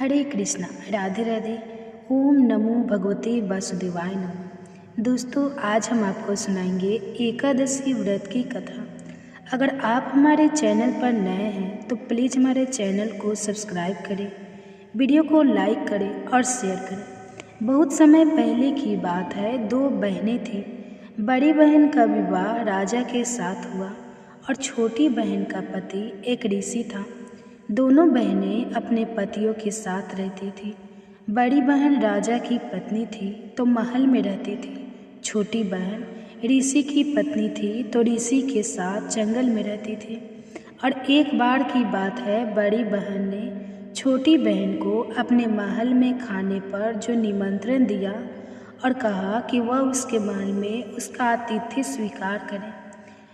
हरे कृष्णा, राधे राधे। ओम नमो भगवते वासुदेवाय नमः। दोस्तों, आज हम आपको सुनाएंगे एकादशी व्रत की कथा। अगर आप हमारे चैनल पर नए हैं तो प्लीज़ हमारे चैनल को सब्सक्राइब करें, वीडियो को लाइक करें और शेयर करें। बहुत समय पहले की बात है, दो बहनें थीं। बड़ी बहन का विवाह राजा के साथ हुआ और छोटी बहन का पति एक ऋषि था। दोनों बहनें अपने पतियों के साथ रहती थी। बड़ी बहन राजा की पत्नी थी तो महल में रहती थी। छोटी बहन ऋषि की पत्नी थी तो ऋषि के साथ जंगल में रहती थी। और एक बार की बात है, बड़ी बहन ने छोटी बहन को अपने महल में खाने पर जो निमंत्रण दिया और कहा कि वह उसके महल में उसका आतिथ्य स्वीकार करे।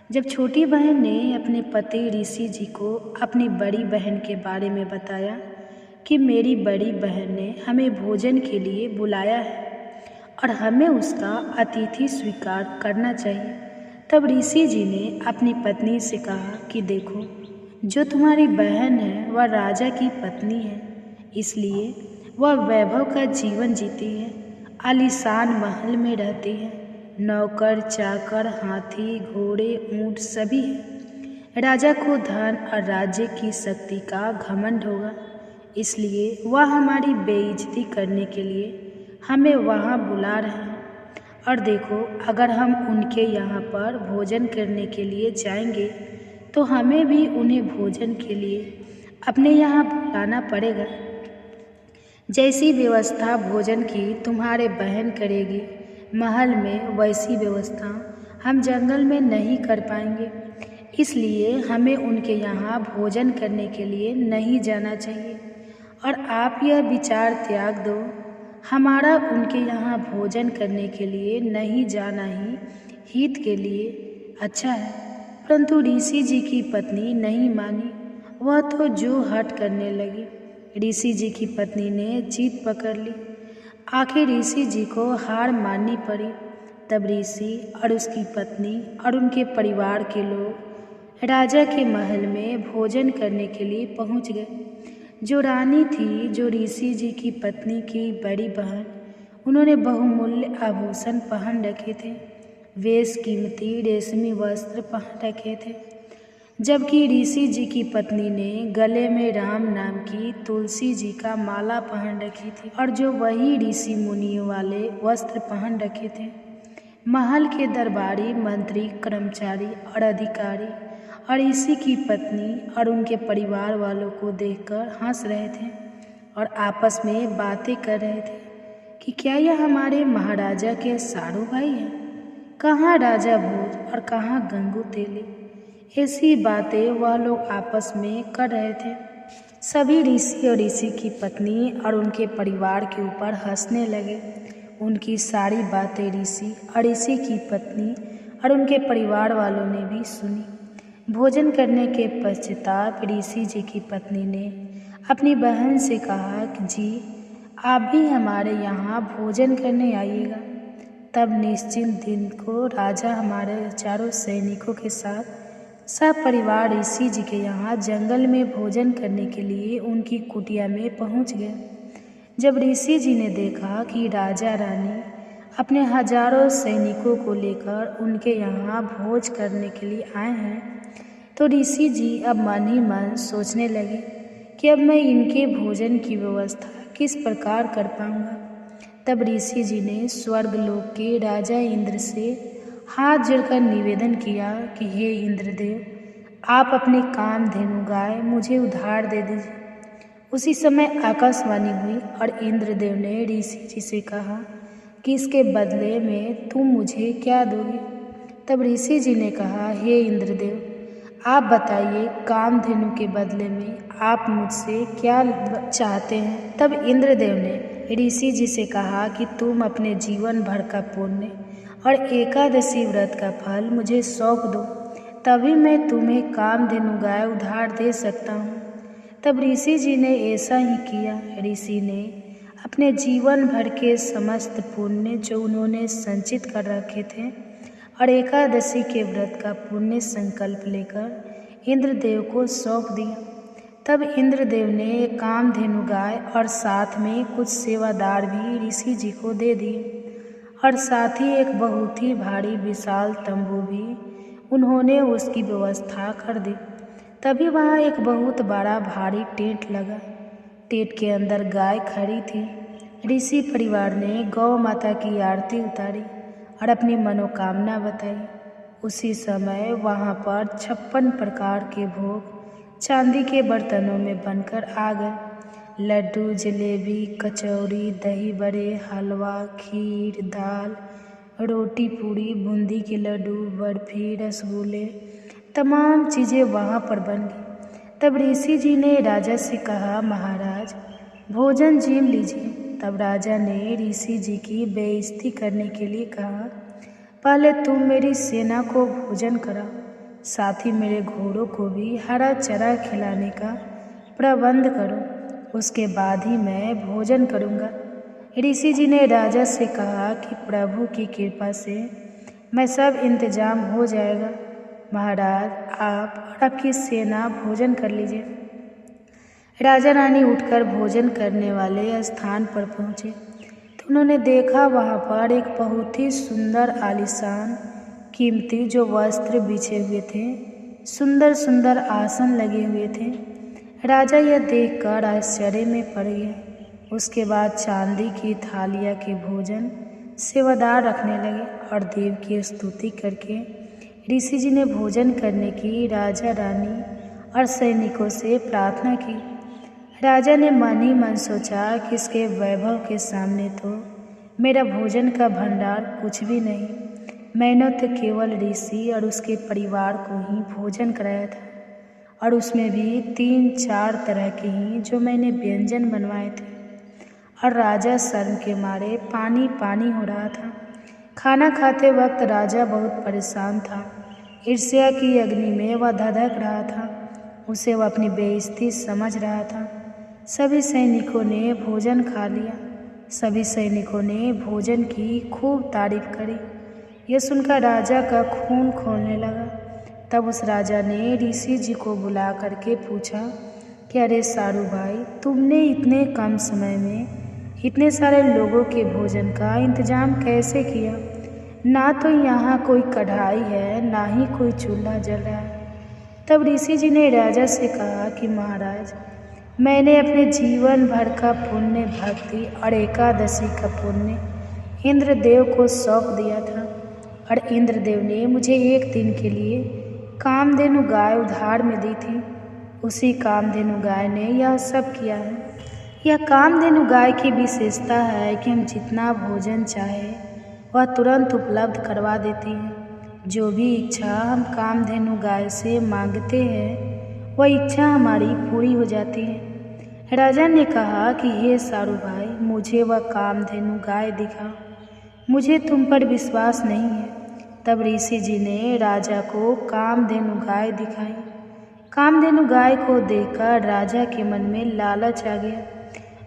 जब छोटी बहन ने अपने पति ऋषि जी को अपनी बड़ी बहन के बारे में बताया कि मेरी बड़ी बहन ने हमें भोजन के लिए बुलाया है और हमें उसका अतिथि स्वीकार करना चाहिए, तब ऋषि जी ने अपनी पत्नी से कहा कि देखो, जो तुम्हारी बहन है वह राजा की पत्नी है, इसलिए वह वैभव का जीवन जीती है, आलीशान महल में रहती है, नौकर चाकर हाथी घोड़े ऊंट सभी हैं। राजा को धन और राज्य की शक्ति का घमंड होगा, इसलिए वह हमारी बेइज्जती करने के लिए हमें वहाँ बुला रहे हैं। और देखो, अगर हम उनके यहाँ पर भोजन करने के लिए जाएंगे तो हमें भी उन्हें भोजन के लिए अपने यहाँ बुलाना पड़ेगा। जैसी व्यवस्था भोजन की तुम्हारे बहन करेगी महल में, वैसी व्यवस्था हम जंगल में नहीं कर पाएंगे, इसलिए हमें उनके यहाँ भोजन करने के लिए नहीं जाना चाहिए। और आप यह विचार त्याग दो, हमारा उनके यहाँ भोजन करने के लिए नहीं जाना ही हित के लिए अच्छा है। परंतु ऋषि जी की पत्नी नहीं मानी, वह तो जो हट करने लगी। ऋषि जी की पत्नी ने जीत पकड़ ली। आखिर ऋषि जी को हार माननी पड़ी। तब ऋषि और उसकी पत्नी और उनके परिवार के लोग राजा के महल में भोजन करने के लिए पहुंच गए। जो रानी थी, जो ऋषि जी की पत्नी की बड़ी बहन, उन्होंने बहुमूल्य आभूषण पहन रखे थे, वेश कीमती रेशमी वस्त्र पहन रखे थे, जबकि ऋषि जी की पत्नी ने गले में राम नाम की तुलसी जी का माला पहन रखी थी और जो वही ऋषि मुनियों वाले वस्त्र पहन रखे थे। महल के दरबारी, मंत्री, कर्मचारी और अधिकारी और ऋषि की पत्नी और उनके परिवार वालों को देखकर हंस रहे थे और आपस में बातें कर रहे थे कि क्या यह हमारे महाराजा के सारू भाई हैं? कहाँ राजा भोज और कहाँ गंगू तेली? ऐसी बातें वह लोग आपस में कर रहे थे। सभी ऋषि और ऋषि की पत्नी और उनके परिवार के ऊपर हंसने लगे। उनकी सारी बातें ऋषि और ऋषि की पत्नी और उनके परिवार वालों ने भी सुनी। भोजन करने के पश्चात ऋषि जी की पत्नी ने अपनी बहन से कहा कि जी, आप भी हमारे यहाँ भोजन करने आइएगा। तब निश्चित दिन को राजा हमारे चारों सैनिकों के साथ सब परिवार ऋषि जी के यहाँ जंगल में भोजन करने के लिए उनकी कुटिया में पहुँच गए। जब ऋषि जी ने देखा कि राजा रानी अपने हजारों सैनिकों को लेकर उनके यहाँ भोज करने के लिए आए हैं, तो ऋषि जी अब मन ही मन सोचने लगे कि अब मैं इनके भोजन की व्यवस्था किस प्रकार कर पाऊँगा। तब ऋषि जी ने स्वर्गलोक के राजा इंद्र से हाथ जोड़कर निवेदन किया कि हे इंद्रदेव, आप अपनी कामधेनु गाय मुझे उधार दे दीजिए। उसी समय आकाशवाणी हुई और इंद्रदेव ने ऋषि जी से कहा कि इसके बदले में तुम मुझे क्या दोगे? तब ऋषि जी ने कहा, हे इंद्रदेव, आप बताइए, कामधेनु के बदले में आप मुझसे क्या चाहते हैं? तब इंद्रदेव ने ऋषि जी से कहा कि तुम अपने जीवन भर का पुण्य और एकादशी व्रत का फल मुझे सौंप दो, तभी मैं तुम्हें कामधेनु गाय उधार दे सकता हूँ। तब ऋषि जी ने ऐसा ही किया। ऋषि ने अपने जीवन भर के समस्त पुण्य जो उन्होंने संचित कर रखे थे और एकादशी के व्रत का पुण्य संकल्प लेकर इंद्रदेव को सौंप दिया। तब इंद्रदेव ने एक कामधेनु गाय और साथ में कुछ सेवादार भी ऋषि जी को दे दिए और साथ ही एक बहुत ही भारी विशाल तंबू भी उन्होंने उसकी व्यवस्था कर दी। तभी वहाँ एक बहुत बड़ा भारी टेंट लगा। टेंट के अंदर गाय खड़ी थी। ऋषि परिवार ने गौ माता की आरती उतारी और अपनी मनोकामना बताई। उसी समय वहाँ पर 56 प्रकार के भोग चांदी के बर्तनों में बनकर आ गए। लड्डू, जलेबी, कचौरी, दही बड़े, हलवा, खीर, दाल, रोटी, पूड़ी, बूंदी के लड्डू, बर्फी, रसगुल्ले, तमाम चीज़ें वहाँ पर बन गई। तब ऋषि जी ने राजा से कहा, महाराज भोजन जीम लीजिए। तब राजा ने ऋषि जी की बेइज्जती करने के लिए कहा, पहले तुम मेरी सेना को भोजन कराओ, साथ ही मेरे घोड़ों को भी हरा चारा खिलाने का प्रबंध करो, उसके बाद ही मैं भोजन करूँगा। ऋषि जी ने राजा से कहा कि प्रभु की कृपा से मैं सब इंतजाम हो जाएगा। महाराज आप और आपकी सेना भोजन कर लीजिए। राजा रानी उठकर भोजन करने वाले स्थान पर पहुँचे तो उन्होंने देखा वहाँ पर एक बहुत ही सुंदर आलीशान कीमती जो वस्त्र बिछे हुए थे, सुंदर सुंदर आसन लगे हुए थे। राजा यह देखकर आश्चर्य में पड़ गया। उसके बाद चांदी की थालियाँ के भोजन सेवादार रखने लगे और देव की स्तुति करके ऋषि जी ने भोजन करने की राजा रानी और सैनिकों से प्रार्थना की। राजा ने मन ही मन सोचा कि इसके वैभव के सामने तो मेरा भोजन का भंडार कुछ भी नहीं। मैंने तो केवल ऋषि और उसके परिवार को ही भोजन कराया था, और उसमें भी 3-4 तरह के ही जो मैंने व्यंजन बनवाए थे। और राजा शर्म के मारे पानी पानी हो रहा था। खाना खाते वक्त राजा बहुत परेशान था। ईर्ष्या की अग्नि में वह धधक रहा था। उसे वह अपनी बेइज्जती समझ रहा था। सभी सैनिकों ने भोजन खा लिया। सभी सैनिकों ने भोजन की खूब तारीफ करी। यह सुनकर राजा का खून खौलने लगा। तब उस राजा ने ऋषि जी को बुला करके पूछा कि अरे सारू भाई, तुमने इतने कम समय में इतने सारे लोगों के भोजन का इंतजाम कैसे किया? ना तो यहाँ कोई कढ़ाई है, ना ही कोई चूल्हा जल रहा है। तब ऋषि जी ने राजा से कहा कि महाराज, मैंने अपने जीवन भर का पुण्य, भक्ति और एकादशी का पुण्य इंद्रदेव को सौंप दिया था, और इंद्रदेव ने मुझे एक दिन के लिए कामधेनु गाय उधार में दी थी। उसी कामधेनु गाय ने यह सब किया है। यह कामधेनु गाय की विशेषता है कि हम जितना भोजन चाहे वह तुरंत उपलब्ध करवा देती है। जो भी इच्छा हम कामधेनु गाय से मांगते हैं वह इच्छा हमारी पूरी हो जाती है। राजा ने कहा कि हे सारू भाई, मुझे वह कामधेनु गाय दिखा, मुझे तुम पर विश्वास नहीं है। तब ऋषि जी ने राजा को कामधेनु गाय दिखाई। कामधेनु गाय को देखकर राजा के मन में लालच आ गया।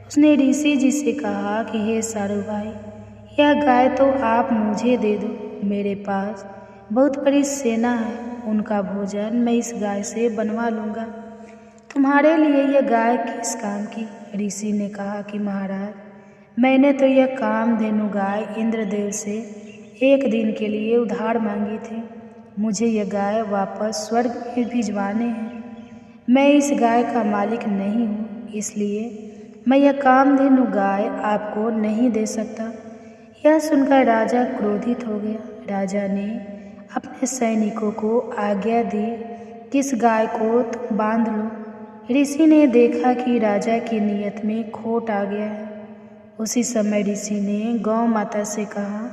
उसने ऋषि जी से कहा कि हे सारू भाई, यह गाय तो आप मुझे दे दो। मेरे पास बहुत बड़ी सेना है, उनका भोजन मैं इस गाय से बनवा लूँगा। तुम्हारे लिए यह गाय किस काम की? ऋषि ने कहा कि महाराज, मैंने तो यह कामधेनु गाय इंद्रदेव से एक दिन के लिए उधार मांगी थी। मुझे यह गाय वापस स्वर्ग में भिजवाने हैं। मैं इस गाय का मालिक नहीं हूँ, इसलिए मैं यह कामधेनु गाय आपको नहीं दे सकता। यह सुनकर राजा क्रोधित हो गया। राजा ने अपने सैनिकों को आज्ञा दी कि इस गाय को तुम बांध लो। ऋषि ने देखा कि राजा की नीयत में खोट आ गया है। उसी समय ऋषि ने गौ माता से कहा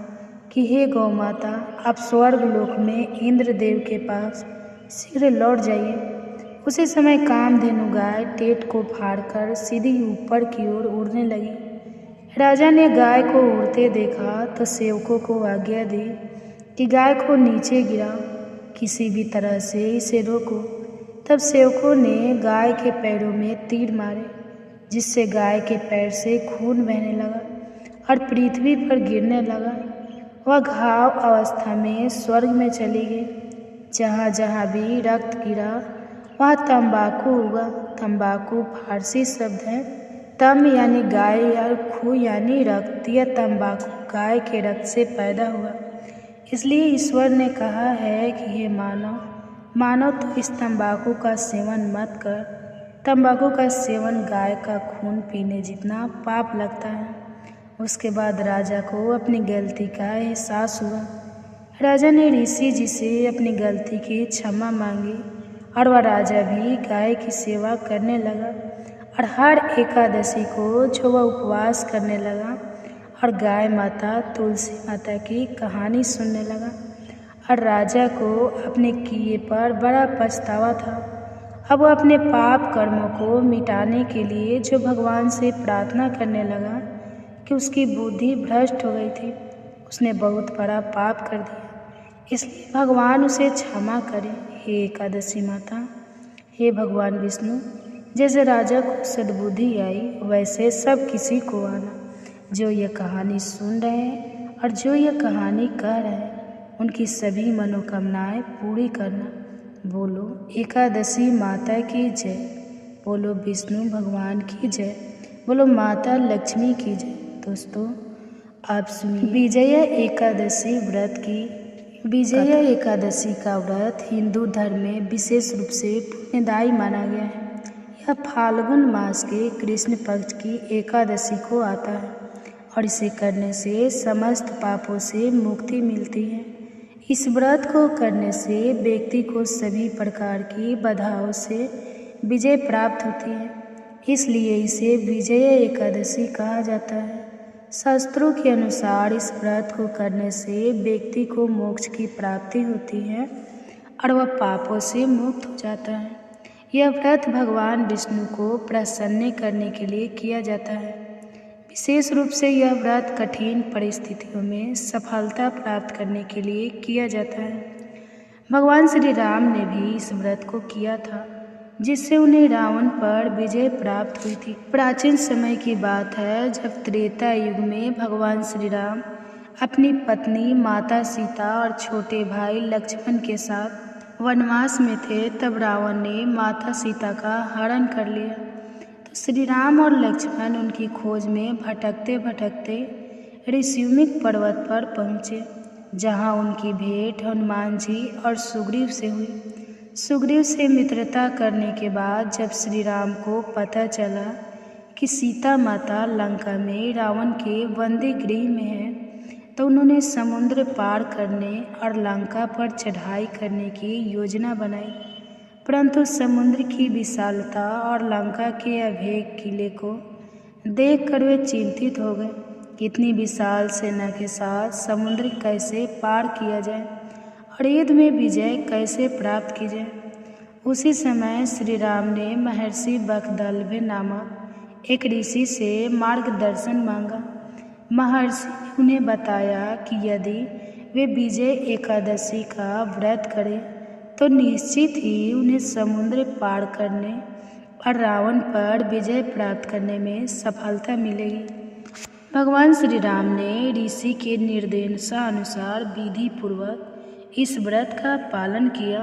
कि हे गौ माता, आप स्वर्ग लोक में इंद्रदेव के पास शीघ्र लौट जाइए। उसी समय कामधेनु गाय टेट को फाड़कर सीधी ऊपर की ओर उड़ने लगी। राजा ने गाय को उड़ते देखा तो सेवकों को आज्ञा दी कि गाय को नीचे गिराओ, किसी भी तरह से इसे रोको। तब सेवकों ने गाय के पैरों में तीर मारे, जिससे गाय के पैर से खून बहने लगा और पृथ्वी पर गिरने लगा। वह घाव अवस्था में स्वर्ग में चली गई। जहाँ जहाँ भी रक्त गिरा वहाँ तंबाकू हुआ। तंबाकू फारसी शब्द है। तम यानी गाय और खू यानी रक्त। यह तंबाकू गाय के रक्त से पैदा हुआ। इसलिए ईश्वर ने कहा है कि हे मानव तो इस तंबाकू का सेवन मत कर। तंबाकू का सेवन गाय का खून पीने जितना पाप लगता है। उसके बाद राजा को अपनी गलती का एहसास हुआ। राजा ने ऋषि जी से अपनी गलती की क्षमा मांगी और वह राजा भी गाय की सेवा करने लगा और हर एकादशी को जो वह उपवास करने लगा और गाय माता तुलसी माता की कहानी सुनने लगा। और राजा को अपने किए पर बड़ा पछतावा था। अब वह अपने पाप कर्मों को मिटाने के लिए जो भगवान से प्रार्थना करने लगा कि उसकी बुद्धि भ्रष्ट हो गई थी। उसने बहुत बड़ा पाप कर दिया, इसलिए भगवान उसे क्षमा करे। हे एकादशी माता, हे भगवान विष्णु, जैसे राजा को सद्बुद्धि आई वैसे सब किसी को आना। जो यह कहानी सुन रहे हैं और जो यह कहानी कह रहे हैं उनकी सभी मनोकामनाएं पूरी करना। बोलो एकादशी माता की जय। बोलो विष्णु भगवान की जय। बोलो माता लक्ष्मी की जय। दोस्तों आप सुनिए विजया एकादशी व्रत की। विजया एकादशी का व्रत हिंदू धर्म में विशेष रूप से पुण्यदायी माना गया है। यह फाल्गुन मास के कृष्ण पक्ष की एकादशी को आता है और इसे करने से समस्त पापों से मुक्ति मिलती है। इस व्रत को करने से व्यक्ति को सभी प्रकार की बाधाओं से विजय प्राप्त होती है, इसलिए इसे विजया एकादशी कहा जाता है। शास्त्रों के अनुसार इस व्रत को करने से व्यक्ति को मोक्ष की प्राप्ति होती है और वह पापों से मुक्त हो जाता है। यह व्रत भगवान विष्णु को प्रसन्न करने के लिए किया जाता है। विशेष रूप से यह व्रत कठिन परिस्थितियों में सफलता प्राप्त करने के लिए किया जाता है। भगवान श्री राम ने भी इस व्रत को किया था, जिससे उन्हें रावण पर विजय प्राप्त हुई थी। प्राचीन समय की बात है, जब त्रेता युग में भगवान श्री राम अपनी पत्नी माता सीता और छोटे भाई लक्ष्मण के साथ वनवास में थे, तब रावण ने माता सीता का हरण कर लिया। तो श्री राम और लक्ष्मण उनकी खोज में भटकते भटकते ऋषिमुख पर्वत पर पहुँचे, जहाँ उनकी भेंट हनुमान जी और सुग्रीव से हुई। सुग्रीव से मित्रता करने के बाद जब श्री राम को पता चला कि सीता माता लंका में रावण के बंदी गृह में है, तो उन्होंने समुद्र पार करने और लंका पर चढ़ाई करने की योजना बनाई। परंतु समुद्र की विशालता और लंका के अभेद्य किले को देखकर वे चिंतित हो गए। इतनी विशाल सेना के साथ समुद्र कैसे पार किया जाए और युद्ध में विजय कैसे प्राप्त की जाए। उसी समय श्री राम ने महर्षि बकदल्भ नामक एक ऋषि से मार्गदर्शन मांगा। महर्षि ने उन्हें बताया कि यदि वे विजय एकादशी का व्रत करें तो निश्चित ही उन्हें समुद्र पार करने और रावण पर विजय प्राप्त करने में सफलता मिलेगी। भगवान श्री राम ने ऋषि के निर्देशानुसार विधि पूर्वक इस व्रत का पालन किया।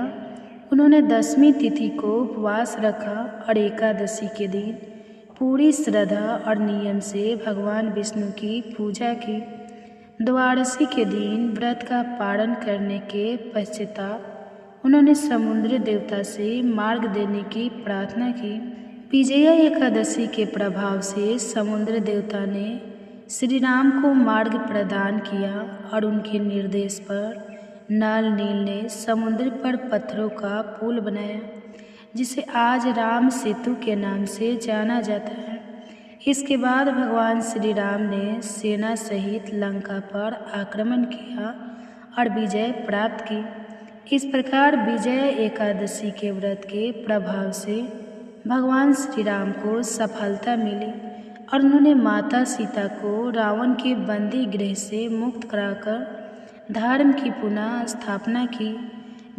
उन्होंने 10वीं तिथि को उपवास रखा और एकादशी के दिन पूरी श्रद्धा और नियम से भगवान विष्णु की पूजा की। द्वादशी के दिन व्रत का पालन करने के पश्चात उन्होंने समुद्र देवता से मार्ग देने की प्रार्थना की। विजया एकादशी के प्रभाव से समुद्र देवता ने श्री राम को मार्ग प्रदान किया और उनके निर्देश पर नल नील ने समुद्र पर पत्थरों का पुल बनाया, जिसे आज राम सेतु के नाम से जाना जाता है। इसके बाद भगवान श्री राम ने सेना सहित लंका पर आक्रमण किया और विजय प्राप्त की। इस प्रकार विजय एकादशी के व्रत के प्रभाव से भगवान श्री राम को सफलता मिली और उन्होंने माता सीता को रावण के बंदी गृह से मुक्त कराकर धर्म की पुनः स्थापना की।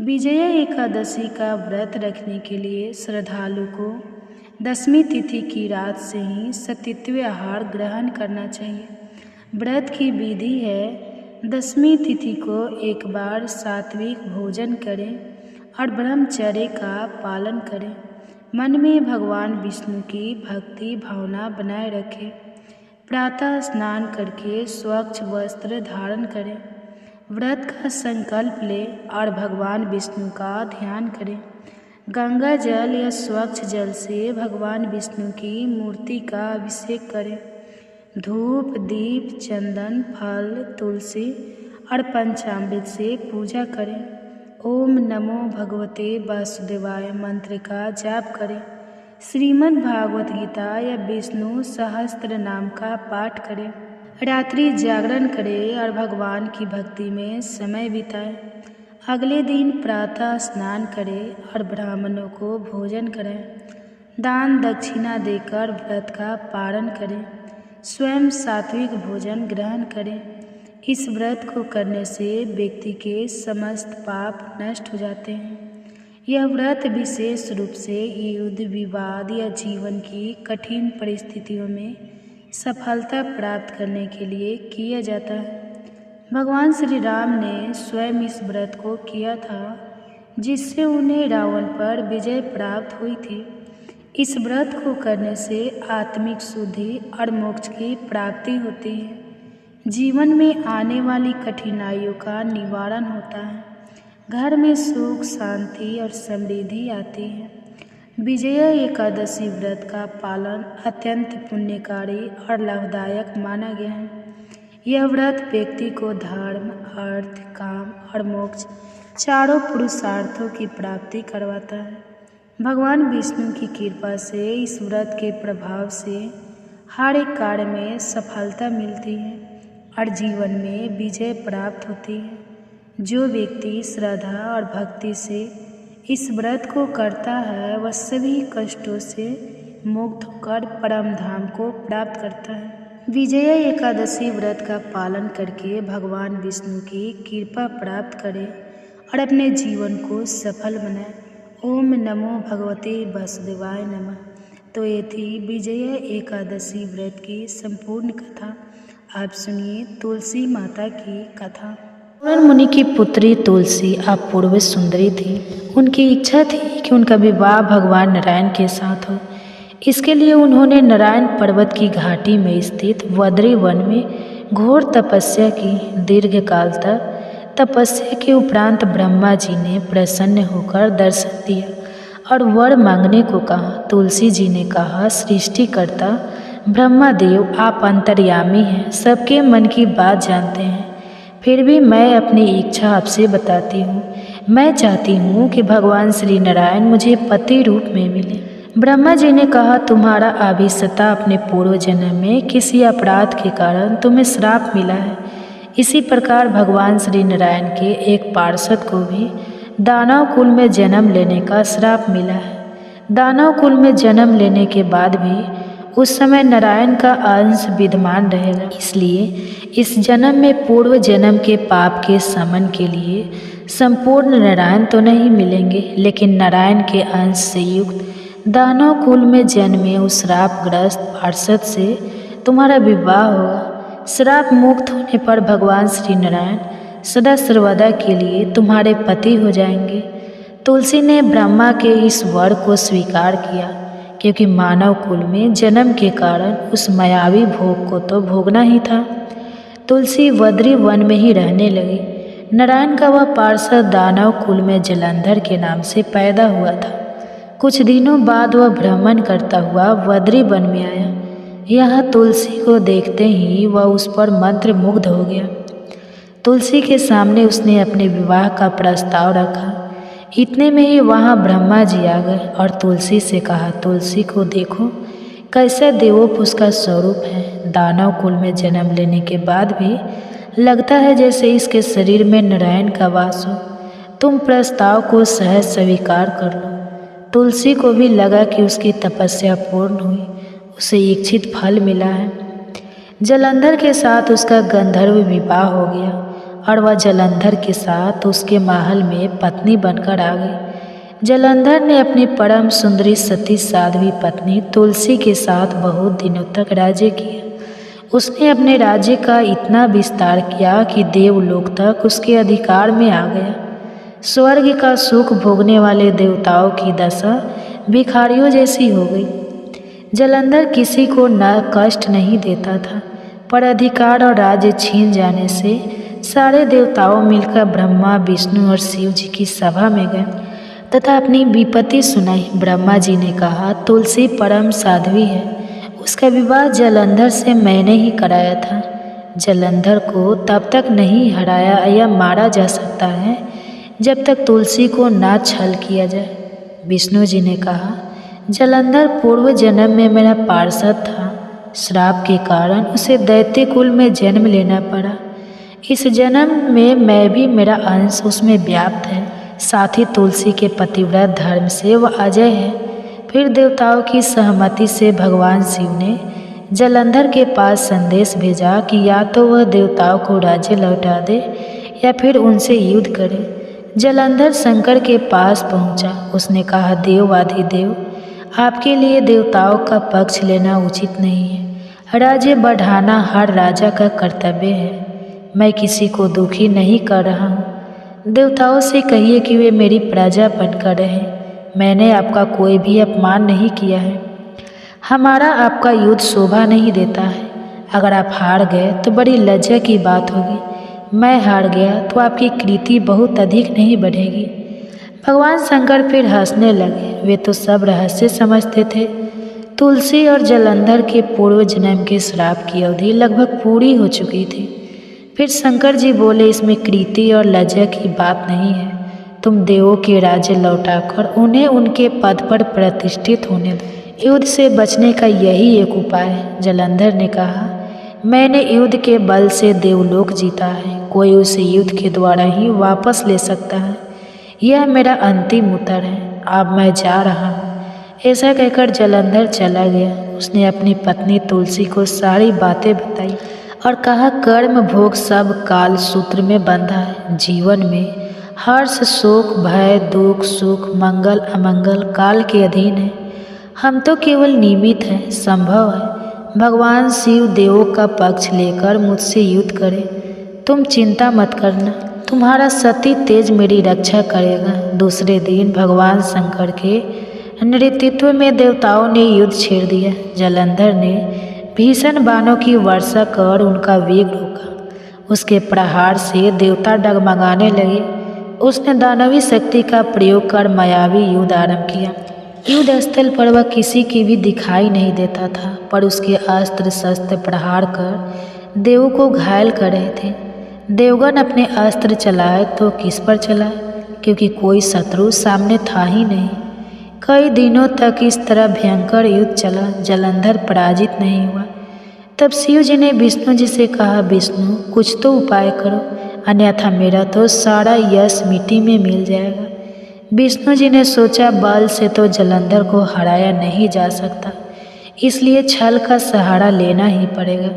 विजया एकादशी का व्रत रखने के लिए श्रद्धालु को 10वीं तिथि की रात से ही सत्विक आहार ग्रहण करना चाहिए। व्रत की विधि है 10वीं तिथि को एक बार सात्विक भोजन करें और ब्रह्मचर्य का पालन करें। मन में भगवान विष्णु की भक्ति भावना बनाए रखें। प्रातः स्नान करके स्वच्छ वस्त्र धारण करें। व्रत का संकल्प लें और भगवान विष्णु का ध्यान करें। गंगा जल या स्वच्छ जल से भगवान विष्णु की मूर्ति का अभिषेक करें। धूप दीप चंदन फल तुलसी और पंचामृत से पूजा करें। ओम नमो भगवते वासुदेवाय मंत्र का जाप करें। श्रीमद् भागवत गीता या विष्णु सहस्त्र नाम का पाठ करें। रात्रि जागरण करें और भगवान की भक्ति में समय बिताएं। अगले दिन प्रातः स्नान करें और ब्राह्मणों को भोजन कराएं। दान दक्षिणा देकर व्रत का पारण करें। स्वयं सात्विक भोजन ग्रहण करें। इस व्रत को करने से व्यक्ति के समस्त पाप नष्ट हो जाते हैं। यह व्रत विशेष रूप से युद्ध विवाद या जीवन की कठिन परिस्थितियों में सफलता प्राप्त करने के लिए किया जाता है। भगवान श्री राम ने स्वयं इस व्रत को किया था, जिससे उन्हें रावण पर विजय प्राप्त हुई थी। इस व्रत को करने से आत्मिक शुद्धि और मोक्ष की प्राप्ति होती है। जीवन में आने वाली कठिनाइयों का निवारण होता है। घर में सुख शांति और समृद्धि आती है। विजया एकादशी व्रत का पालन अत्यंत पुण्यकारी और लाभदायक माना गया है। यह व्रत व्यक्ति को धर्म अर्थ काम और मोक्ष चारों पुरुषार्थों की प्राप्ति करवाता है। भगवान विष्णु की कृपा से इस व्रत के प्रभाव से हर एक कार्य में सफलता मिलती है और जीवन में विजय प्राप्त होती है। जो व्यक्ति श्रद्धा और भक्ति से इस व्रत को करता है वह सभी कष्टों से मुक्त होकर परम धाम को प्राप्त करता है। विजया एकादशी व्रत का पालन करके भगवान विष्णु की कृपा प्राप्त करें और अपने जीवन को सफल बनाएं। ओम नमो भगवते वासुदेवाय नमः। तो ये थी विजया एकादशी व्रत की संपूर्ण कथा। आप सुनिए तुलसी माता की कथा। पूर्ण मुनि की पुत्री तुलसी अपूर्व सुंदरी थी। उनकी इच्छा थी कि उनका विवाह भगवान नारायण के साथ हो। इसके लिए उन्होंने नारायण पर्वत की घाटी में स्थित वद्री वन में घोर तपस्या की। दीर्घकाल तक तपस्या के उपरांत ब्रह्मा जी ने प्रसन्न होकर दर्शन दिया और वर मांगने को कहा। तुलसी जी ने कहा, सृष्टिकर्ता ब्रह्मा देव, आप अंतर्यामी हैं, सबके मन की बात जानते हैं। फिर भी मैं अपनी इच्छा आपसे बताती हूँ। मैं चाहती हूँ कि भगवान श्री नारायण मुझे पति रूप में मिले। ब्रह्मा जी ने कहा, तुम्हारा अभिसत्ता अपने पूर्व जन्म में किसी अपराध के कारण तुम्हें श्राप मिला है। इसी प्रकार भगवान श्री नारायण के एक पार्षद को भी दानव कुल में जन्म लेने का श्राप मिला है। दानव कुल में जन्म लेने के बाद भी उस समय नारायण का अंश विद्यमान रहेगा। इसलिए इस जन्म में पूर्व जन्म के पाप के शमन के लिए संपूर्ण नारायण तो नहीं मिलेंगे, लेकिन नारायण के अंश से युक्त दानव कुल में जन्मे उस श्रापग्रस्त पार्षद से तुम्हारा विवाह होगा। श्राप मुक्त होने पर भगवान श्री नारायण सदा सर्वदा के लिए तुम्हारे पति हो जाएंगे। तुलसी ने ब्रह्मा के इस वर को स्वीकार किया, क्योंकि मानव कुल में जन्म के कारण उस मायावी भोग को तो भोगना ही था। तुलसी वद्री वन में ही रहने लगी। नारायण का वह पार्षद दानव कुल में जलंधर के नाम से पैदा हुआ था। कुछ दिनों बाद वह भ्रमण करता हुआ वद्री वन में आया। यह तुलसी को देखते ही वह उस पर मंत्र मुग्ध हो गया। तुलसी के सामने उसने अपने विवाह का प्रस्ताव रखा। इतने में ही वहाँ ब्रह्मा जी आ गए और तुलसी से कहा, तुलसी को देखो कैसा देवोप उसका स्वरूप है। दानव कुल में जन्म लेने के बाद भी लगता है जैसे इसके शरीर में नारायण का वास हो। तुम प्रस्ताव को सहज स्वीकार कर लो। तुलसी को भी लगा कि उसकी तपस्या पूर्ण हुई, उसे इच्छित फल मिला है। जलंधर के साथ उसका गंधर्व विवाह हो गया और वह जलंधर के साथ उसके महल में पत्नी बनकर आ गई। जलंधर ने अपनी परम सुंदरी सती साध्वी पत्नी तुलसी के साथ बहुत दिनों तक राज्य किया। उसने अपने राज्य का इतना विस्तार किया कि देवलोक तक उसके अधिकार में आ गया। स्वर्ग का सुख भोगने वाले देवताओं की दशा भिखारियों जैसी हो गई। जलंधर किसी को न कष्ट नहीं देता था, पर अधिकार और राज्य छीन जाने से सारे देवताओं मिलकर ब्रह्मा, विष्णु और शिव जी की सभा में गए तथा अपनी विपत्ति सुनाई। ब्रह्मा जी ने कहा, तुलसी परम साध्वी है, उसका विवाह जलंधर से मैंने ही कराया था। जलंधर को तब तक नहीं हराया या मारा जा सकता है जब तक तुलसी को ना छल किया जाए। विष्णु जी ने कहा, जलंधर पूर्व जन्म में मेरा पार्षद था, श्राप के कारण उसे दैत्य कुल में जन्म लेना पड़ा। इस जन्म में मैं भी, मेरा अंश उसमें व्याप्त है, साथ ही तुलसी के पतिव्रत धर्म से वह अजय है। फिर देवताओं की सहमति से भगवान शिव ने जलंधर के पास संदेश भेजा कि या तो वह देवताओं को राज्य लौटा दे या फिर उनसे युद्ध करे। जलंधर शंकर के पास पहुंचा। उसने कहा, देवाधिदेव, आपके लिए देवताओं का पक्ष लेना उचित नहीं है। राज्य बढ़ाना हर राजा का कर्तव्य है। मैं किसी को दुखी नहीं कर रहा हूँ। देवताओं से कहिए कि वे मेरी प्रजा बनकर रहें। मैंने आपका कोई भी अपमान नहीं किया है। हमारा आपका युद्ध शोभा नहीं देता है। अगर आप हार गए तो बड़ी लज्जा की बात होगी। मैं हार गया तो आपकी कीर्ति बहुत अधिक नहीं बढ़ेगी। भगवान शंकर फिर हंसने लगे। वे तो सब रहस्य समझते थे। तुलसी और जलंधर के पूर्व जन्म के श्राप की अवधि लगभग पूरी हो चुकी थी। फिर शंकर जी बोले, इसमें कीर्ति और लज्जा की बात नहीं है। तुम देवों के राज्य लौटाकर उन्हें उनके पद पर प्रतिष्ठित होने दो। युद्ध से बचने का यही एक उपाय है। जलंधर ने कहा, मैंने युद्ध के बल से देवलोक जीता है। कोई उसे युद्ध के द्वारा ही वापस ले सकता है। यह मेरा अंतिम उत्तर है। अब मैं जा रहा हूँ। ऐसा कहकर जलंधर चला गया। उसने अपनी पत्नी तुलसी को सारी बातें बताई और कहा, कर्म भोग सब काल सूत्र में बंधा है। जीवन में हर्ष, शोक, भय, दुख, सुख, मंगल, अमंगल काल के अधीन है। हम तो केवल निमित्त हैं। संभव है भगवान शिव देवों का पक्ष लेकर मुझसे युद्ध करे। तुम चिंता मत करना, तुम्हारा सती तेज मेरी रक्षा करेगा। दूसरे दिन भगवान शंकर के नेतृत्व में देवताओं ने युद्ध छेड़ दिया। जलंधर ने भीषण बाणों की वर्षा कर उनका वेग रोका। उसके प्रहार से देवता डगमगाने लगे। उसने दानवी शक्ति का प्रयोग कर मायावी युद्ध आरंभ किया। युद्ध स्थल पर वह किसी की भी दिखाई नहीं देता था, पर उसके अस्त्र शस्त्र प्रहार कर देवों को घायल कर रहे थे। देवगण अपने अस्त्र चलाए तो किस पर चलाए, क्योंकि कोई शत्रु सामने था ही नहीं। कई दिनों तक इस तरह भयंकर युद्ध चला। जलंधर पराजित नहीं हुआ। तब शिव जी ने विष्णु जी से कहा, विष्णु, कुछ तो उपाय करो, अन्यथा मेरा तो सारा यश मिट्टी में मिल जाएगा। विष्णु जी ने सोचा, बल से तो जलंधर को हराया नहीं जा सकता, इसलिए छल का सहारा लेना ही पड़ेगा।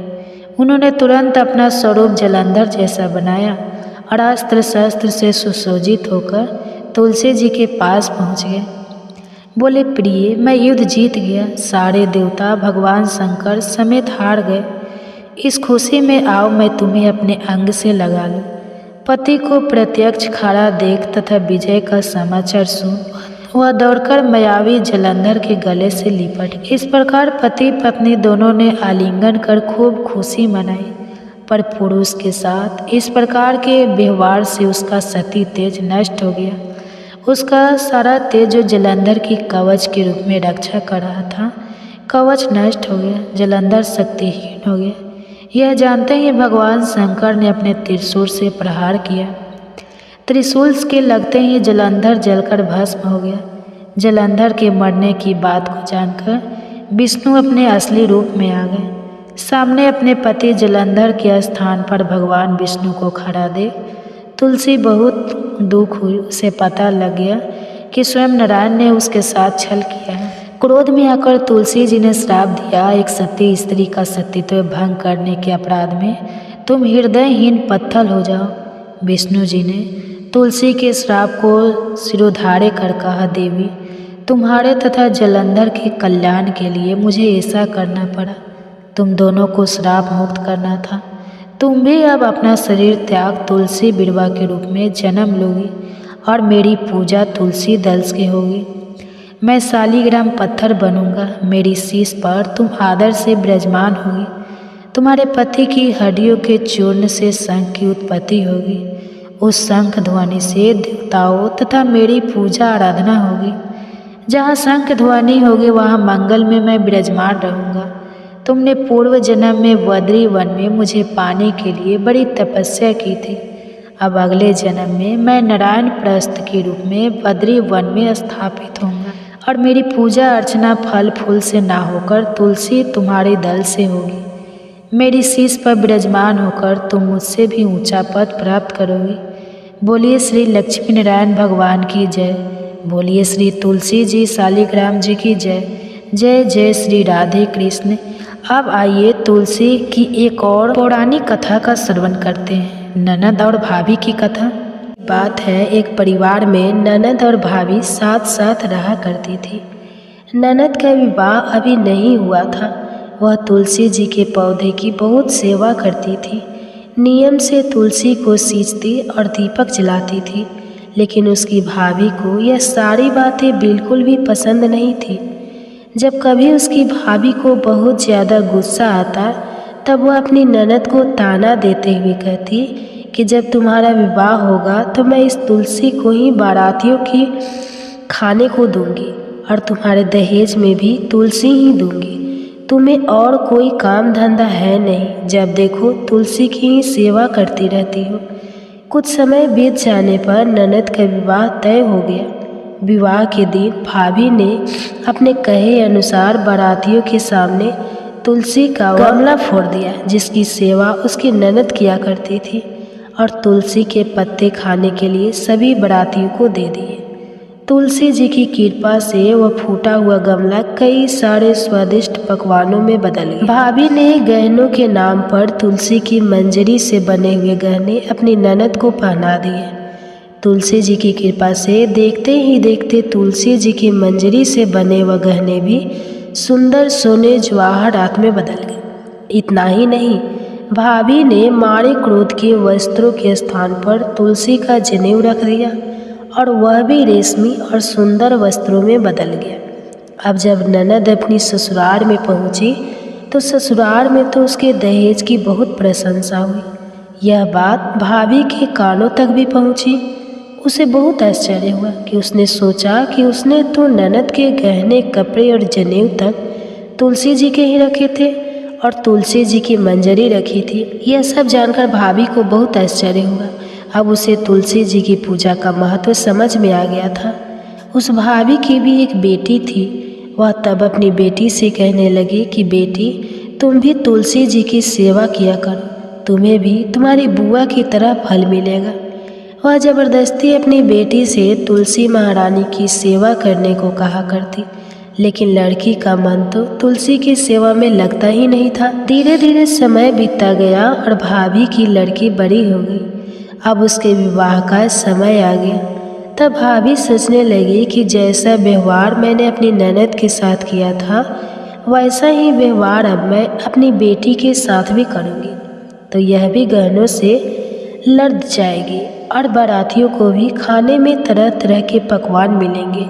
उन्होंने तुरंत अपना स्वरूप जलंधर जैसा बनाया और अस्त्र शस्त्र से सुसज्जित होकर तुलसी जी के पास पहुँच गए। बोले, प्रिय, मैं युद्ध जीत गया। सारे देवता भगवान शंकर समेत हार गए। इस खुशी में आओ मैं तुम्हें अपने अंग से लगा लूं। पति को प्रत्यक्ष खड़ा देख तथा विजय का समाचार सुन वह दौड़कर मायावी जलंधर के गले से लिपट गई। इस प्रकार पति पत्नी दोनों ने आलिंगन कर खूब खुशी मनाई। पर पुरुष के साथ इस प्रकार के व्यवहार से उसका सती तेज नष्ट हो गया। उसका सारा तेज जो जलंधर की कवच के रूप में रक्षा कर रहा था, कवच नष्ट हो गया। जलंधर शक्तिहीन हो गया। यह जानते ही भगवान शंकर ने अपने त्रिशूल से प्रहार किया। त्रिशूल के लगते ही जलंधर जलकर भस्म हो गया। जलंधर के मरने की बात को जानकर विष्णु अपने असली रूप में आ गए। सामने अपने पति जलंधर के स्थान पर भगवान विष्णु को खड़ा देख तुलसी बहुत दुख हुई। उसे पता लग गया कि स्वयं नारायण ने उसके साथ छल किया है। क्रोध में आकर तुलसी जी ने श्राप दिया, एक सती स्त्री का सतीत्व भंग करने के अपराध में तुम हृदयहीन पत्थर हो जाओ। विष्णु जी ने तुलसी के श्राप को सिरोधार्य कर कहा, देवी, तुम्हारे तथा जलंधर के कल्याण के लिए मुझे ऐसा करना पड़ा। तुम दोनों को श्राप मुक्त करना था। तुम भी अब अपना शरीर त्याग तुलसी बिरवा के रूप में जन्म लोगी और मेरी पूजा तुलसी दल से होगी। मैं शालिग्राम पत्थर बनूंगा, मेरी शीश पर तुम आदर से विराजमान होगी। तुम्हारे पति की हड्डियों के चूर्ण से शंख की उत्पत्ति होगी। उस शंख ध्वनि से देवताओं तथा मेरी पूजा आराधना होगी। जहाँ शंख ध्वनि होगी वहाँ मंगल में मैं विराजमान रहूँगा। तुमने पूर्व जन्म में बद्री वन में मुझे पाने के लिए बड़ी तपस्या की थी। अब अगले जन्म में मैं नारायण प्रस्थ के रूप में बद्री वन में स्थापित होऊंगा और मेरी पूजा अर्चना फल फूल से ना होकर तुलसी तुम्हारे दल से होगी। मेरी शीश पर विराजमान होकर तुम मुझसे भी ऊंचा पद प्राप्त करोगे। बोलिए श्री लक्ष्मी नारायण भगवान की जय। बोलिए श्री तुलसी जी शालिग्राम जी की जय। जय जय श्री राधे कृष्ण। अब आइए तुलसी की एक और पौराणिक कथा का श्रवण करते हैं, ननद और भाभी की कथा। बात है, एक परिवार में ननद और भाभी साथ साथ रहा करती थी। ननद का विवाह अभी नहीं हुआ था। वह तुलसी जी के पौधे की बहुत सेवा करती थी। नियम से तुलसी को सींचती और दीपक जलाती थी, लेकिन उसकी भाभी को यह सारी बातें बिल्कुल भी पसंद नहीं थी। जब कभी उसकी भाभी को बहुत ज़्यादा गुस्सा आता तब वह अपनी ननद को ताना देते हुए कहती कि जब तुम्हारा विवाह होगा तो मैं इस तुलसी को ही बारातियों की खाने को दूंगी और तुम्हारे दहेज में भी तुलसी ही दूंगी। तुम्हें और कोई काम धंधा है नहीं, जब देखो तुलसी की ही सेवा करती रहती हो। कुछ समय बीत जाने पर ननद का विवाह तय हो गया। विवाह के दिन भाभी ने अपने कहे अनुसार बारातियों के सामने तुलसी का गमला फोड़ दिया, जिसकी सेवा उसकी ननद किया करती थी, और तुलसी के पत्ते खाने के लिए सभी बारातियों को दे दिए। तुलसी जी की कृपा से वह फूटा हुआ गमला कई सारे स्वादिष्ट पकवानों में बदल गया। भाभी ने गहनों के नाम पर तुलसी की मंजरी से बने हुए गहने अपनी ननद को पहना दिए। तुलसी जी की कृपा से देखते ही देखते तुलसी जी की मंजरी से बने वह गहने भी सुंदर सोने जवाहरात में बदल गए। इतना ही नहीं, भाभी ने मारे क्रोध के वस्त्रों के स्थान पर तुलसी का जनेऊ रख दिया और वह भी रेशमी और सुंदर वस्त्रों में बदल गया। अब जब ननद अपनी ससुराल में पहुंची तो ससुराल में तो उसके दहेज की बहुत प्रशंसा हुई। यह बात भाभी के कानों तक भी पहुंची। उसे बहुत आश्चर्य हुआ कि उसने सोचा कि उसने तो ननद के गहने, कपड़े और जनेऊ तक तुलसी जी के ही रखे थे और तुलसी जी की मंजरी रखी थी। यह सब जानकर भाभी को बहुत आश्चर्य हुआ। अब उसे तुलसी जी की पूजा का महत्व समझ में आ गया था। उस भाभी की भी एक बेटी थी। वह तब अपनी बेटी से कहने लगी कि बेटी, तुम भी तुलसी जी की सेवा किया करो, तुम्हें भी तुम्हारी बुआ की तरह फल मिलेगा। वह जबरदस्ती अपनी बेटी से तुलसी महारानी की सेवा करने को कहा करती, लेकिन लड़की का मन तो तुलसी की सेवा में लगता ही नहीं था। धीरे धीरे समय बीतता गया और भाभी की लड़की बड़ी हो गई। अब उसके विवाह का समय आ गया। तब भाभी सोचने लगी कि जैसा व्यवहार मैंने अपनी ननद के साथ किया था वैसा ही व्यवहार अब मैं अपनी बेटी के साथ भी करूँगी, तो यह भी गहनों से लद जाएगी और बारातियों को भी खाने में तरह तरह के पकवान मिलेंगे।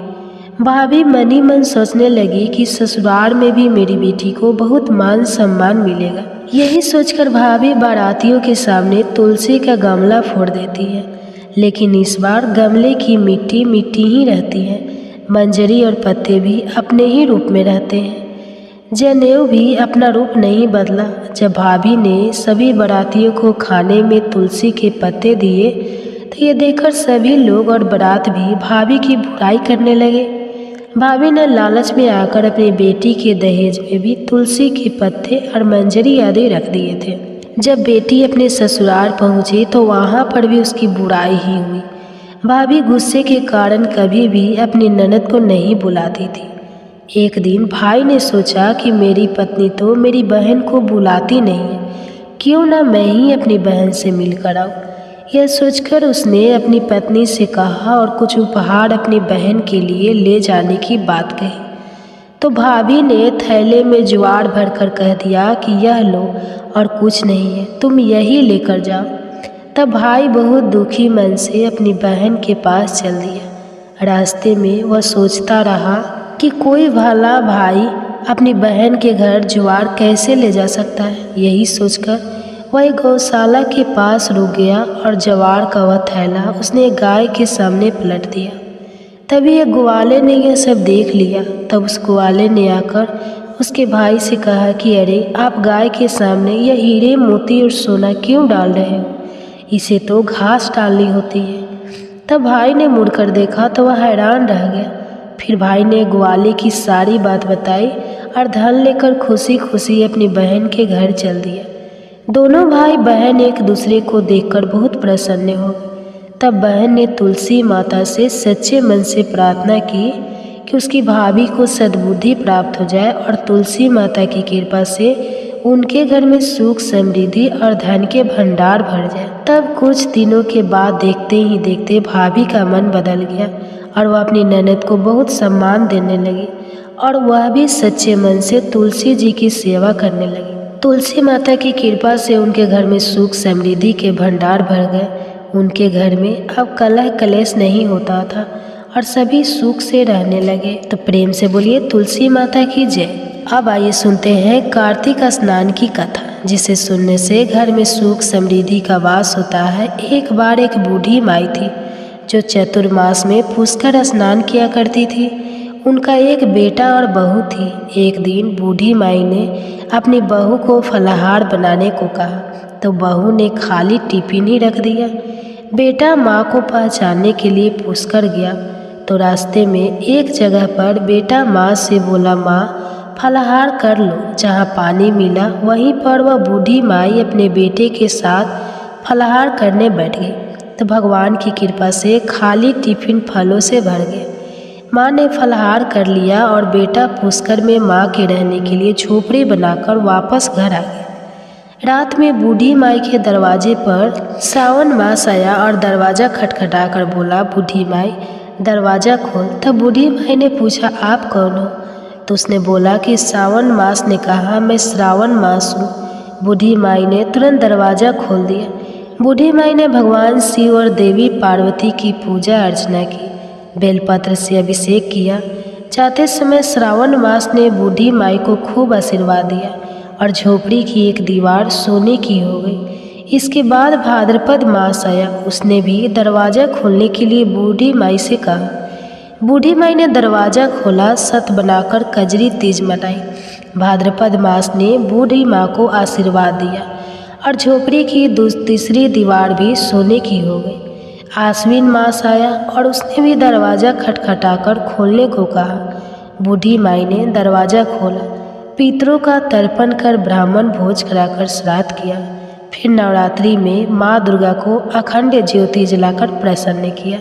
भाभी मन ही मन सोचने लगी कि ससुराल में भी मेरी बेटी को बहुत मान सम्मान मिलेगा। यही सोचकर भाभी बारातियों के सामने तुलसी का गमला फोड़ देती है, लेकिन इस बार गमले की मिट्टी मिट्टी ही रहती है। मंजरी और पत्ते भी अपने ही रूप में रहते हैं। जनेऊ भी अपना रूप नहीं बदला। जब भाभी ने सभी बारातियों को खाने में तुलसी के पत्ते दिए तो ये देखकर सभी लोग और बारात भी भाभी की बुराई करने लगे। भाभी ने लालच में आकर अपनी बेटी के दहेज में भी तुलसी के पत्ते और मंजरी आदि रख दिए थे। जब बेटी अपने ससुराल पहुंची तो वहां पर भी उसकी बुराई ही हुई। भाभी गुस्से के कारण कभी भी अपनी ननद को नहीं बुलाती थी। एक दिन भाई ने सोचा कि मेरी पत्नी तो मेरी बहन को बुलाती नहीं है, क्यों ना मैं ही अपनी बहन से मिलकर आऊँ। यह सोचकर उसने अपनी पत्नी से कहा और कुछ उपहार अपनी बहन के लिए ले जाने की बात कही। तो भाभी ने थैले में ज्वार भरकर कह दिया कि यह लो और कुछ नहीं है, तुम यही लेकर जाओ। तब भाई बहुत दुखी मन से अपनी बहन के पास चल दिया। रास्ते में वह सोचता रहा कि कोई भला भाई अपनी बहन के घर ज्वार कैसे ले जा सकता है। यही सोचकर वह एक गौशाला के पास रुक गया और ज्वार का वह थैला उसने एक गाय के सामने पलट दिया। तभी एक ग्वाले ने यह सब देख लिया। तब उस ग्वाले ने आकर उसके भाई से कहा कि अरे, आप गाय के सामने यह हीरे मोती और सोना क्यों डाल रहे हो? इसे तो घास डालनी होती है। तब भाई ने मुड़कर देखा तो वह हैरान रह गया। फिर भाई ने ग्वाले की सारी बात बताई और धन लेकर खुशी खुशी अपनी बहन के घर चल दिया। दोनों भाई बहन एक दूसरे को देखकर बहुत प्रसन्न हो गए। तब बहन ने तुलसी माता से सच्चे मन से प्रार्थना की कि उसकी भाभी को सद्बुद्धि प्राप्त हो जाए और तुलसी माता की कृपा से उनके घर में सुख समृद्धि और धन के भंडार भर जाए। तब कुछ दिनों के बाद देखते ही देखते भाभी का मन बदल गया और वह अपनी ननद को बहुत सम्मान देने लगी और वह भी सच्चे मन से तुलसी जी की सेवा करने लगी। तुलसी माता की कृपा से उनके घर में सुख समृद्धि के भंडार भर गए। उनके घर में अब कलह कलेश नहीं होता था और सभी सुख से रहने लगे। तो प्रेम से बोलिए तुलसी माता की जय। अब आइए सुनते हैं कार्तिक स्नान की कथा, जिसे सुनने से घर में सुख समृद्धि का वास होता है। एक बार एक बूढ़ी माई थी जो चतुर्मास में पुष्कर स्नान किया करती थी। उनका एक बेटा और बहू थी। एक दिन बूढ़ी माई ने अपनी बहू को फलाहार बनाने को कहा तो बहू ने खाली टिफिन ही रख दिया। बेटा माँ को पहचानने के लिए पुष्कर गया तो रास्ते में एक जगह पर बेटा माँ से बोला, माँ फलाहार कर लो। जहाँ पानी मिला वहीं पर वह बूढ़ी माई अपने बेटे के साथ फलाहार करने बैठ गई। तो भगवान की कृपा से खाली टिफिन फलों से भर गया। माँ ने फलाहार कर लिया और बेटा पुष्कर में माँ के रहने के लिए झोपड़ी बनाकर वापस घर आ गया। रात में बूढ़ी माई के दरवाजे पर सावन मास आया और दरवाज़ा खटखटा कर बोला, बूढ़ी माई दरवाज़ा खोल। तब बूढ़ी माई ने पूछा, आप कौन हो? तो उसने बोला कि सावन मास ने कहा मैं श्रावण मास हूँ। बूढ़ी माई ने तुरंत दरवाज़ा खोल दिया। बूढ़ी माई ने भगवान शिव और देवी पार्वती की पूजा अर्चना की, बेलपत्र से अभिषेक किया। जाते समय श्रावण मास ने बूढ़ी माई को खूब आशीर्वाद दिया और झोपड़ी की एक दीवार सोने की हो गई। इसके बाद भाद्रपद मास आया। उसने भी दरवाज़ा खोलने के लिए बूढ़ी माई से कहा। बूढ़ी माई ने दरवाज़ा खोला, सत बनाकर कजरी तीज मनाई। भाद्रपद मास ने बूढ़ी माँ को आशीर्वाद दिया और झोपड़ी की तीसरी दीवार भी सोने की हो गई। आश्विन मास आया और उसने भी दरवाज़ा खटखटाकर खोलने को कहा। बूढ़ी माई ने दरवाज़ा खोला, पितरों का तर्पण कर ब्राह्मण भोज कराकर श्राद्ध किया। फिर नवरात्रि में माँ दुर्गा को अखंड ज्योति जलाकर प्रसन्न किया।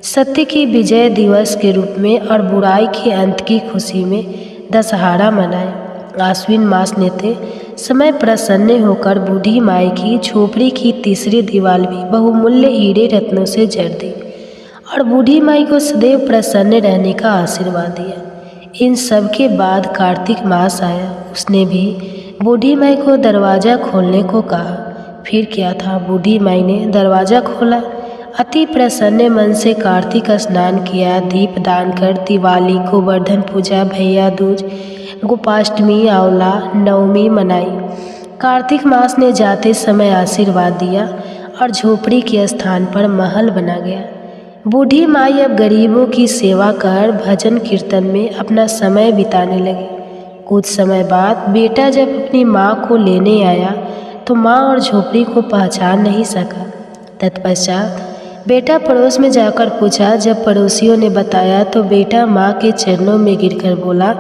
सत्य की विजय दिवस के रूप में और बुराई के अंत की खुशी में दशहरा मनाए। आश्विन मास नेते समय प्रसन्न होकर बूढ़ी माई की झोपड़ी की तीसरी दीवार भी बहुमूल्य हीरे रत्नों से जड़ दी और बूढ़ी माई को सदैव प्रसन्न रहने का आशीर्वाद दिया। इन सब के बाद कार्तिक मास आया। उसने भी बूढ़ी माई को दरवाज़ा खोलने को कहा। फिर क्या था, बूढ़ी माई ने दरवाज़ा खोला। अति प्रसन्न मन से कार्तिक स्नान किया, दीप दान कर दिवाली, गोवर्धन पूजा, भैया दूज, गोपाष्टमी, आंवला नवमी मनाई। कार्तिक मास ने जाते समय आशीर्वाद दिया और झोपड़ी के स्थान पर महल बना गया। बूढ़ी माई अब गरीबों की सेवा कर भजन कीर्तन में अपना समय बिताने लगी। कुछ समय बाद बेटा जब अपनी माँ को लेने आया तो माँ और झोपड़ी को पहचान नहीं सका। तत्पश्चात बेटा पड़ोस में जाकर पूछा। जब पड़ोसियों ने बताया तो बेटा माँ के चरणों में गिरकर बोला,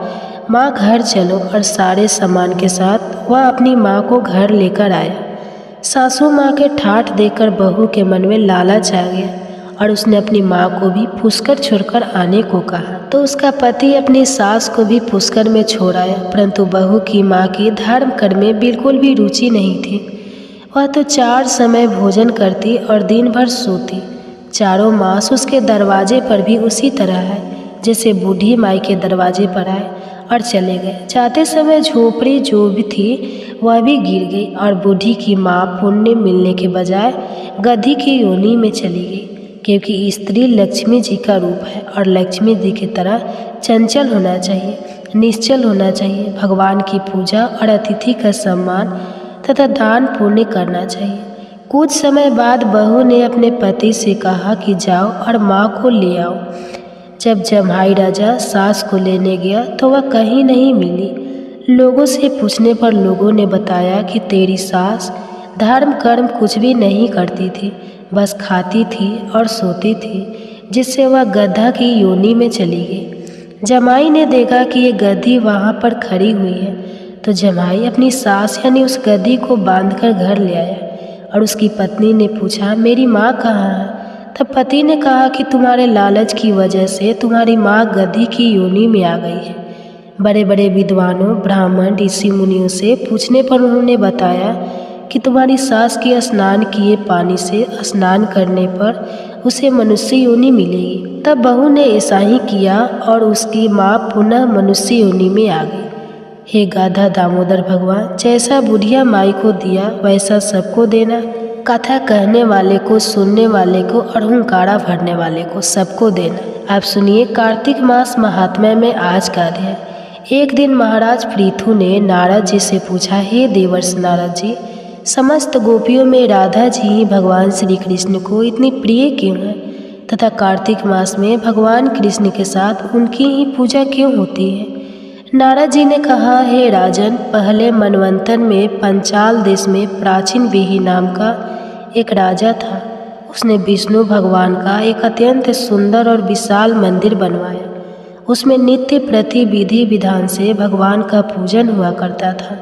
माँ घर चलो, और सारे सामान के साथ वह अपनी माँ को घर लेकर आया। सासू माँ के ठाठ देकर बहू के मन में लालच आ गया और उसने अपनी माँ को भी पुष्कर छोड़कर आने को कहा। तो उसका पति अपनी सास को भी पुष्कर में छोड़ आया, परंतु बहू की माँ की धर्म कर्म में बिल्कुल भी रुचि नहीं थी। वह तो 4 समय भोजन करती और दिन भर सोती। चारों मास उसके दरवाजे पर भी उसी तरह है जैसे बूढ़ी माई के दरवाजे पर आए और चले गए। जाते समय झोपड़ी जो भी थी वह भी गिर गई और बूढ़ी की माँ पुण्य मिलने के बजाय गधी की योनि में चली गई, क्योंकि स्त्री लक्ष्मी जी का रूप है और लक्ष्मी जी की तरह चंचल होना चाहिए, निश्चल होना चाहिए। भगवान की पूजा और अतिथि का सम्मान तथा दान पुण्य करना चाहिए। कुछ समय बाद बहू ने अपने पति से कहा कि जाओ और माँ को ले आओ। जब जम्हाई राजा सास को लेने गया तो वह कहीं नहीं मिली। लोगों से पूछने पर लोगों ने बताया कि तेरी सास धर्म कर्म कुछ भी नहीं करती थी, बस खाती थी और सोती थी, जिससे वह गधा की योनि में चली गई। जमाई ने देखा कि ये गधी वहाँ पर खड़ी हुई है, तो जमाई अपनी सास यानी उस गधी को बांधकर घर ले आया और उसकी पत्नी ने पूछा, मेरी माँ कहाँ है? तब पति ने कहा कि तुम्हारे लालच की वजह से तुम्हारी माँ गधी की योनि में आ गई है। बड़े बड़े विद्वानों, ब्राह्मण, ऋषि मुनियों से पूछने पर उन्होंने बताया कि तुम्हारी सास के स्नान किए पानी से स्नान करने पर उसे मनुष्य योनि मिलेगी। तब बहू ने ऐसा ही किया और उसकी माँ पुनः मनुष्य योनि में आ गई। हे गाधा दामोदर भगवान, जैसा बुढ़िया माई को दिया वैसा सबको देना। कथा कहने वाले को, सुनने वाले को और हुंकारा भरने वाले को सबको देना। आप सुनिए कार्तिक मास महात्म्य में आज का अध्याय। एक दिन महाराज पृथु ने नारद जी से पूछा, हे देवर्षि नारद जी, समस्त गोपियों में राधा जी ही भगवान श्री कृष्ण को इतनी प्रिय क्यों है तथा कार्तिक मास में भगवान कृष्ण के साथ उनकी ही पूजा क्यों होती है? नारद जी ने कहा, हे राजन, पहले मनवंतर में पंचाल देश में प्राचीन बिही नाम का एक राजा था। उसने विष्णु भगवान का एक अत्यंत सुंदर और विशाल मंदिर बनवाया। उसमें नित्य प्रति विधि विधान से भगवान का पूजन हुआ करता था।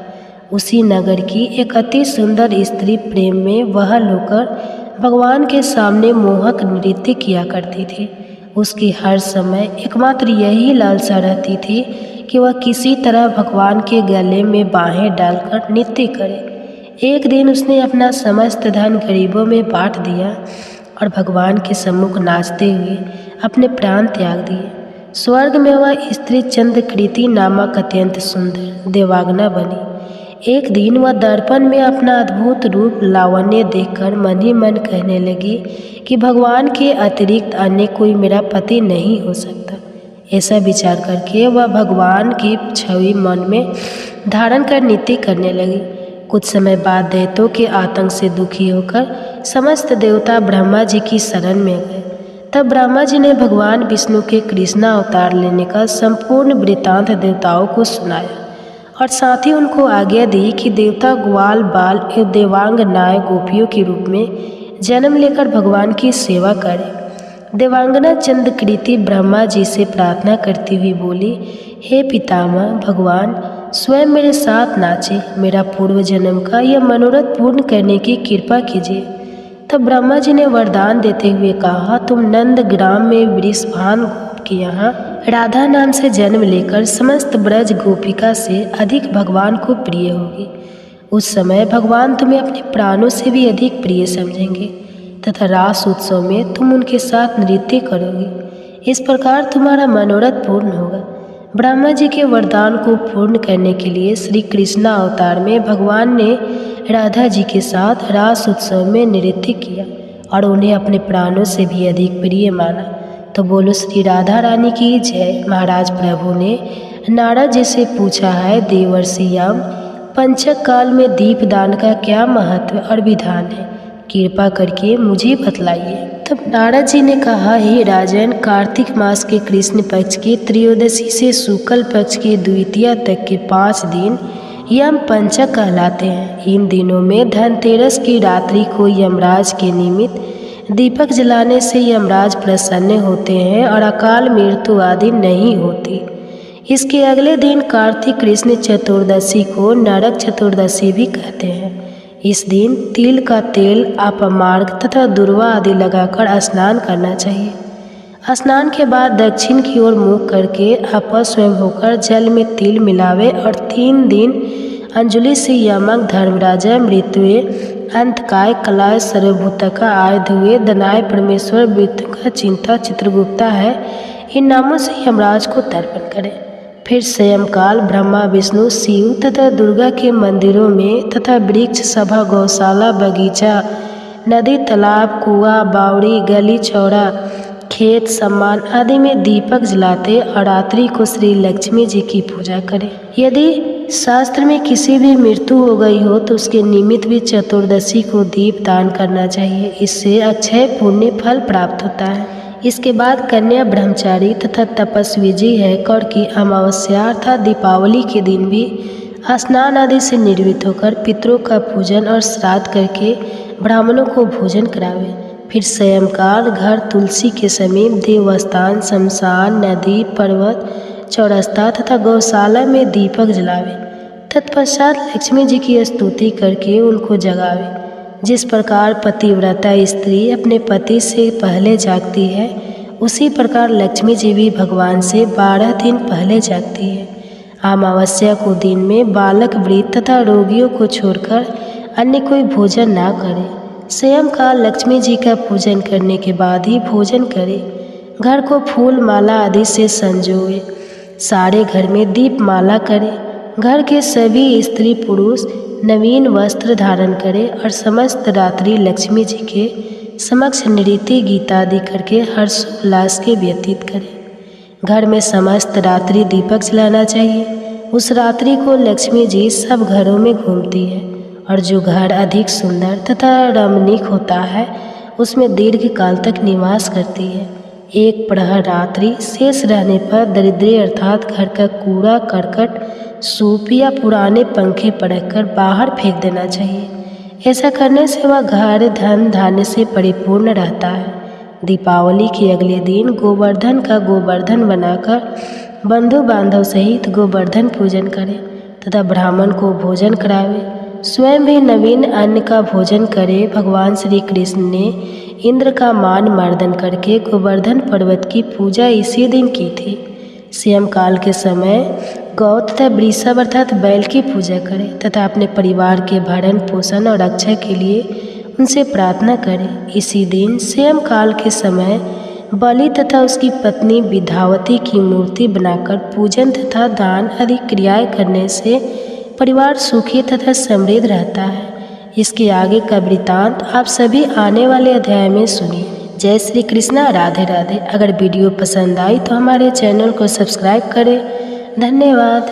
उसी नगर की एक अति सुंदर स्त्री प्रेम में वहल होकर भगवान के सामने मोहक नृत्य किया करती थी। उसकी हर समय एकमात्र यही लालसा रहती थी कि वह किसी तरह भगवान के गले में बाहें डालकर नृत्य करे। एक दिन उसने अपना समस्त धन गरीबों में बांट दिया और भगवान के सम्मुख नाचते हुए अपने प्राण त्याग दिए। स्वर्ग में वह स्त्री चंद्रकृति नामक अत्यंत सुंदर देवांगना बनी। एक दिन वह दर्पण में अपना अद्भुत रूप लावण्य देखकर मन ही मन कहने लगी कि भगवान के अतिरिक्त अन्य कोई मेरा पति नहीं हो सकता। ऐसा विचार करके वह भगवान की छवि मन में धारण कर नृत्य करने लगी। कुछ समय बाद दैत्यों के आतंक से दुखी होकर समस्त देवता ब्रह्मा जी की शरण में गए। तब ब्रह्मा जी ने भगवान विष्णु के कृष्ण अवतार लेने का संपूर्ण वृत्तांत देवताओं को सुनाया और साथ ही उनको आज्ञा दी कि देवता ग्वाल बाल एवं देवांग नाय गोपियों के रूप में जन्म लेकर भगवान की सेवा करें। देवांगना चंद्रकृति ब्रह्मा जी से प्रार्थना करती हुई बोली, हे पितामह भगवान, स्वयं मेरे साथ नाचे, मेरा पूर्व जन्म का यह मनोरथ पूर्ण करने की कृपा कीजिए। तब ब्रह्मा जी ने वरदान देते हुए कहा, तुम नंद ग्राम में वृषभान गोप के यहाँ राधा नाम से जन्म लेकर समस्त ब्रज गोपिका से अधिक भगवान को प्रिय होगी। उस समय भगवान तुम्हें अपने प्राणों से भी अधिक प्रिय समझेंगे तथा रास उत्सव में तुम उनके साथ नृत्य करोगी। इस प्रकार तुम्हारा मनोरथ पूर्ण होगा। ब्रह्मा जी के वरदान को पूर्ण करने के लिए श्री कृष्ण अवतार में भगवान ने राधा जी के साथ रास उत्सव में नृत्य किया और उन्हें अपने प्राणों से भी अधिक प्रिय माना। तो बोलो श्री राधा रानी की जय। महाराज प्रभु ने नारद जी से पूछा है, देवर्षि यम, पंचक काल में दीपदान का क्या महत्व और विधान है, कृपा करके मुझे बतलाइए। तब नारद जी ने कहा, हे राजन, कार्तिक मास के कृष्ण पक्ष के त्रयोदशी से शुक्ल पक्ष के द्वितीया तक के 5 दिन यम पंचक कहलाते हैं। इन दिनों में धनतेरस की रात्रि को यमराज के निमित्त दीपक जलाने से यमराज प्रसन्न होते हैं और अकाल मृत्यु आदि नहीं होती। इसके अगले दिन कार्तिक कृष्ण चतुर्दशी को नरक चतुर्दशी भी कहते हैं। इस दिन तिल का तेल, अपमार्ग तथा दुर्वा आदि लगाकर स्नान करना चाहिए। स्नान के बाद दक्षिण की ओर मुख करके अपस्वयं होकर जल में तिल मिलावे और 3 दिन अंजलि से यमक, धर्मराजा, मृत्युए, अंतकाय, कलाय, सर्वभूतका, आयुधुए, दनाय, परमेश्वर, मृत्यु का, चिंता, चित्रगुप्ता है, इन नामों से यमराज को तर्पण करें। फिर सायंकाल ब्रह्मा विष्णु शिव तथा दुर्गा के मंदिरों में तथा वृक्ष सभा गौशाला बगीचा नदी तालाब कुआं बावड़ी गली चौड़ा खेत सम्मान आदि में दीपक जलाते और रात्रि को श्री लक्ष्मी जी की पूजा करें। यदि शास्त्र में किसी भी मृत्यु हो गई हो तो उसके निमित्त भी चतुर्दशी को दीप दान करना चाहिए। इससे अक्षय पुण्य फल प्राप्त होता है। इसके बाद कन्या ब्रह्मचारी तथा तपस्वी जी है कौर की अमावस्या अर्थात दीपावली के दिन भी स्नान आदि से निर्वृत्त होकर पितरों का पूजन और श्राद्ध करके ब्राह्मणों को भोजन करावे। फिर सायंकाल घर तुलसी के समीप देवस्थान शमशान नदी पर्वत चौरस्ता तथा गौशाला में दीपक जलावे। तत्पश्चात लक्ष्मी जी की स्तुति करके उनको जगावे। जिस प्रकार पतिव्रता स्त्री अपने पति से पहले जागती है उसी प्रकार लक्ष्मी जी भी भगवान से 12 दिन पहले जागती है। अमावस्या को दिन में बालक वृद्ध तथा रोगियों को छोड़कर अन्य कोई भोजन ना करे। सायंकाल लक्ष्मी जी का पूजन करने के बाद ही भोजन करे। घर को फूल माला आदि से संजोए। सारे घर में दीप माला करे। घर के सभी स्त्री पुरुष नवीन वस्त्र धारण करें और समस्त रात्रि लक्ष्मी जी के समक्ष नृत्य गीता आदि करके हर्षोल्लास के व्यतीत करें। घर में समस्त रात्रि दीपक जलाना चाहिए। उस रात्रि को लक्ष्मी जी सब घरों में घूमती है और जो घर अधिक सुंदर तथा रमणीक होता है उसमें दीर्घ काल तक निवास करती है। एक प्रहर रात्रि शेष रहने पर दरिद्री अर्थात घर का कूड़ा करकट सूप या पुराने पंखे पटक बाहर फेंक देना चाहिए। ऐसा करने से वह घर धन धान्य से परिपूर्ण रहता है। दीपावली के अगले दिन गोवर्धन का गोवर्धन बनाकर बंधु बांधव सहित गोवर्धन पूजन करें तथा ब्राह्मण को भोजन करावे। स्वयं भी नवीन अन्न का भोजन करे। भगवान श्री कृष्ण ने इंद्र का मान मर्दन करके गोवर्धन पर्वत की पूजा इसी दिन की थी। सायंकाल के समय गौ तथा वृषभ अर्थात बैल की पूजा करें तथा अपने परिवार के भरण पोषण और रक्षा के लिए उनसे प्रार्थना करें। इसी दिन सायंकाल के समय बलि तथा उसकी पत्नी विद्यावती की मूर्ति बनाकर पूजन तथा दान आदि क्रियाएं करने से परिवार सुखी तथा समृद्ध रहता है। इसके आगे का वृतांत आप सभी आने वाले अध्याय में सुनिए। जय श्री कृष्णा। राधे राधे। अगर वीडियो पसंद आई तो हमारे चैनल को सब्सक्राइब करें। धन्यवाद।